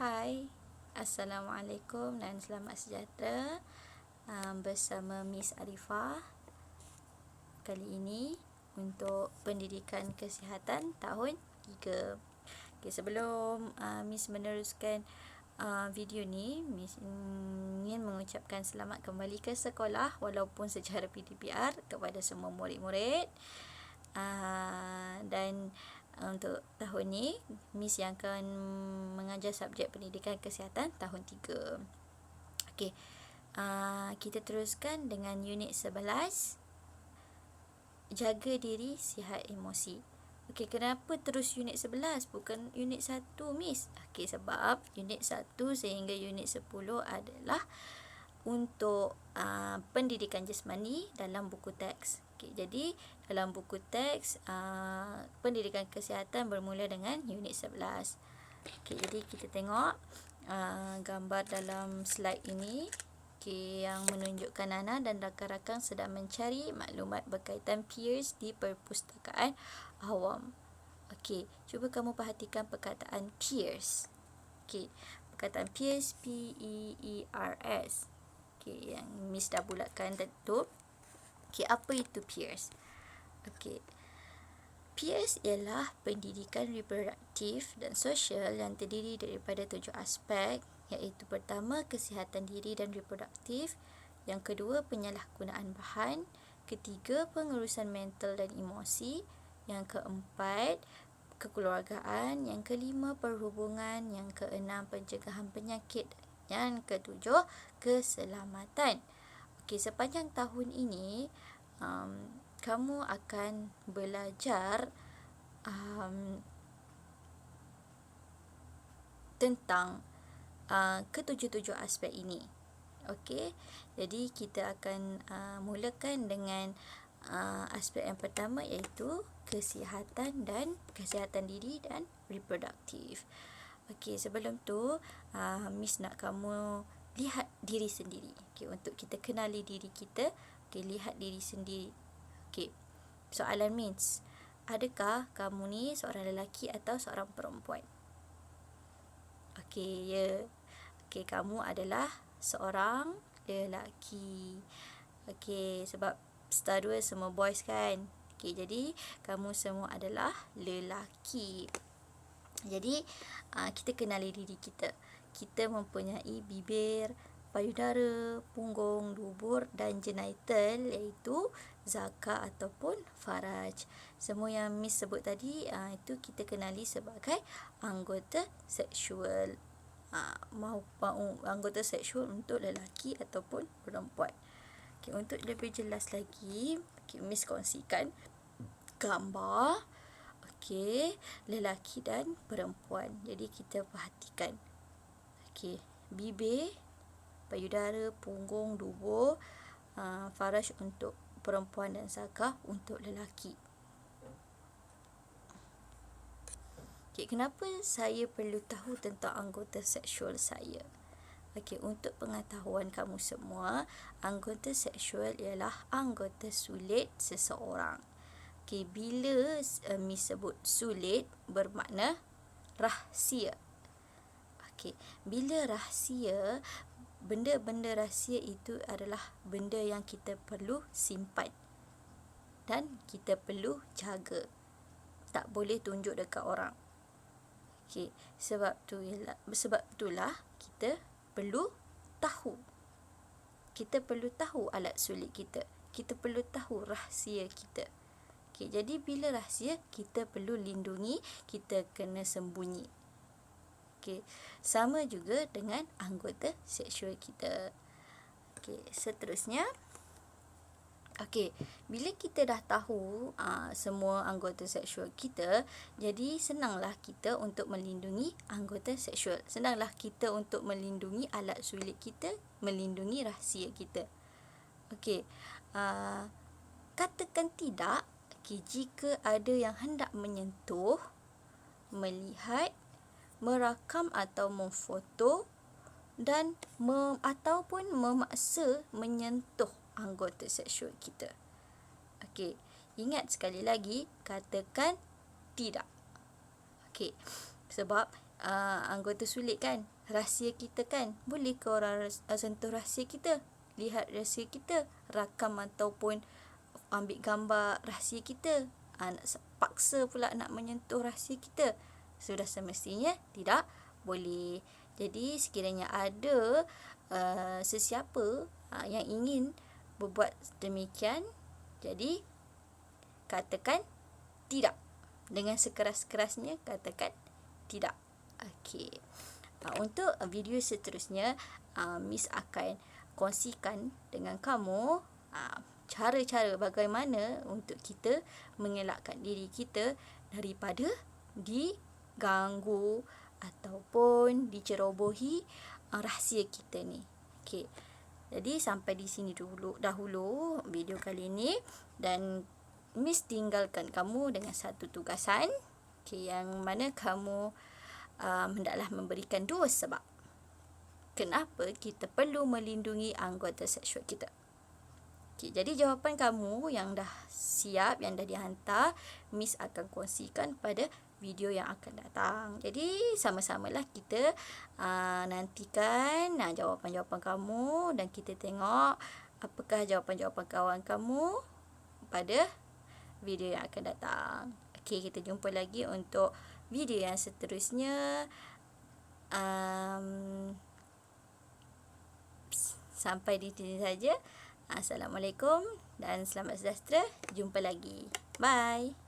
Hai, Assalamualaikum dan selamat sejahtera bersama Miss Arifah kali ini untuk pendidikan kesihatan tahun 3. Okay, sebelum Miss meneruskan video ni, Miss ingin mengucapkan selamat kembali ke sekolah walaupun secara PDPR kepada semua murid-murid. Dan untuk tahun ni Miss yang akan mengajar subjek pendidikan kesihatan tahun 3. Okey. Kita teruskan dengan unit 11, jaga diri sihat emosi. Okey, kenapa terus unit 11 bukan unit 1, Miss? Okey, sebab unit 1 sehingga unit 10 adalah untuk pendidikan jasmani dalam buku teks. Okay, jadi dalam buku teks pendidikan kesihatan bermula dengan unit 11. Okay, jadi kita tengok gambar dalam slide ini, okay, yang menunjukkan Nana dan rakan-rakan sedang mencari maklumat berkaitan peers di perpustakaan awam. Okay, cuba kamu perhatikan perkataan peers. Okay, perkataan peers, P-E-E-R-S. Okay, yang Miss dah bulatkan tu. Okay, apa itu peers? Okay, peers ialah pendidikan reproduktif dan sosial yang terdiri daripada 7 aspek, iaitu pertama, kesihatan diri dan reproduktif, yang kedua, penyalahgunaan bahan, ketiga, pengurusan mental dan emosi, yang keempat, kekeluargaan, yang kelima, perhubungan, yang keenam, pencegahan penyakit, yang ketujuh, keselamatan. Okey, sepanjang tahun ini kamu akan belajar tentang ketujuh-tujuh aspek ini. Okey, jadi kita akan mulakan dengan aspek yang pertama, iaitu kesihatan diri dan reproduktif. Okey, sebelum tu Miss nak kamu lihat diri sendiri. Okey, untuk kita kenali diri kita, okey, lihat diri sendiri. Okey, soalan Miss, adakah kamu ni seorang lelaki atau seorang perempuan? Okey, ya. Okey, kamu adalah seorang lelaki. Okey, sebab star 2 semua boys kan. Okey, jadi kamu semua adalah lelaki. Jadi kita kenali diri kita. Kita mempunyai bibir, payudara, punggung, dubur dan genital, iaitu zakar ataupun faraj. Semua yang Miss sebut tadi itu kita kenali sebagai anggota seksual. Anggota seksual untuk lelaki ataupun perempuan. Okay, untuk lebih jelas lagi, Miss kongsikan gambar lelaki dan perempuan. Jadi kita perhatikan. Bibir, payudara, punggung, dubur, faraj untuk perempuan dan zakar untuk lelaki. Kenapa saya perlu tahu tentang anggota seksual saya? Untuk pengetahuan kamu semua, anggota seksual ialah anggota sulit seseorang. Bila Miss sebut sulit, bermakna rahsia. Bila rahsia, benda-benda rahsia itu adalah benda yang kita perlu simpan dan kita perlu jaga. Tak boleh tunjuk dekat orang. Sebab itulah kita perlu tahu. Kita perlu tahu alat sulit kita. Kita perlu tahu rahsia kita. Jadi bila rahsia, kita perlu lindungi, kita kena sembunyi. Sama juga dengan anggota seksual kita. Seterusnya, bila kita dah tahu semua anggota seksual kita, jadi senanglah kita untuk melindungi anggota seksual. Senanglah kita untuk melindungi alat sulit kita, melindungi rahsia kita. Katakan tidak jika ada yang hendak menyentuh, melihat, merakam atau memfoto dan ataupun memaksa menyentuh anggota seksual kita. Ingat sekali lagi, katakan tidak. Sebab anggota sulit kan, rahsia kita kan, boleh ke orang sentuh rahsia kita, lihat rahsia kita, rakam ataupun ambil gambar rahsia kita, nak paksa pula nak menyentuh rahsia kita, sudah semestinya tidak boleh. Jadi sekiranya ada sesiapa yang ingin berbuat demikian, jadi katakan tidak. Dengan sekeras-kerasnya katakan tidak. Okey. Untuk video seterusnya, Miss akan kongsikan dengan kamu cara-cara bagaimana untuk kita mengelakkan diri kita daripada diganggu ataupun dicerobohi rahsia kita ni. Okey. Jadi sampai di sini dahulu video kali ini, dan Miss tinggalkan kamu dengan satu tugasan, yang mana kamu hendaklah memberikan 2 sebab kenapa kita perlu melindungi anggota seksual kita. Jadi jawapan kamu yang dah siap, yang dah dihantar, Miss akan kongsikan pada video yang akan datang. Jadi sama-samalah kita nantikan jawapan-jawapan kamu, dan kita tengok apakah jawapan-jawapan kawan kamu pada video yang akan datang. Okey, kita jumpa lagi untuk video yang seterusnya. Sampai di sini saja. Assalamualaikum dan selamat sejahtera. Jumpa lagi. Bye.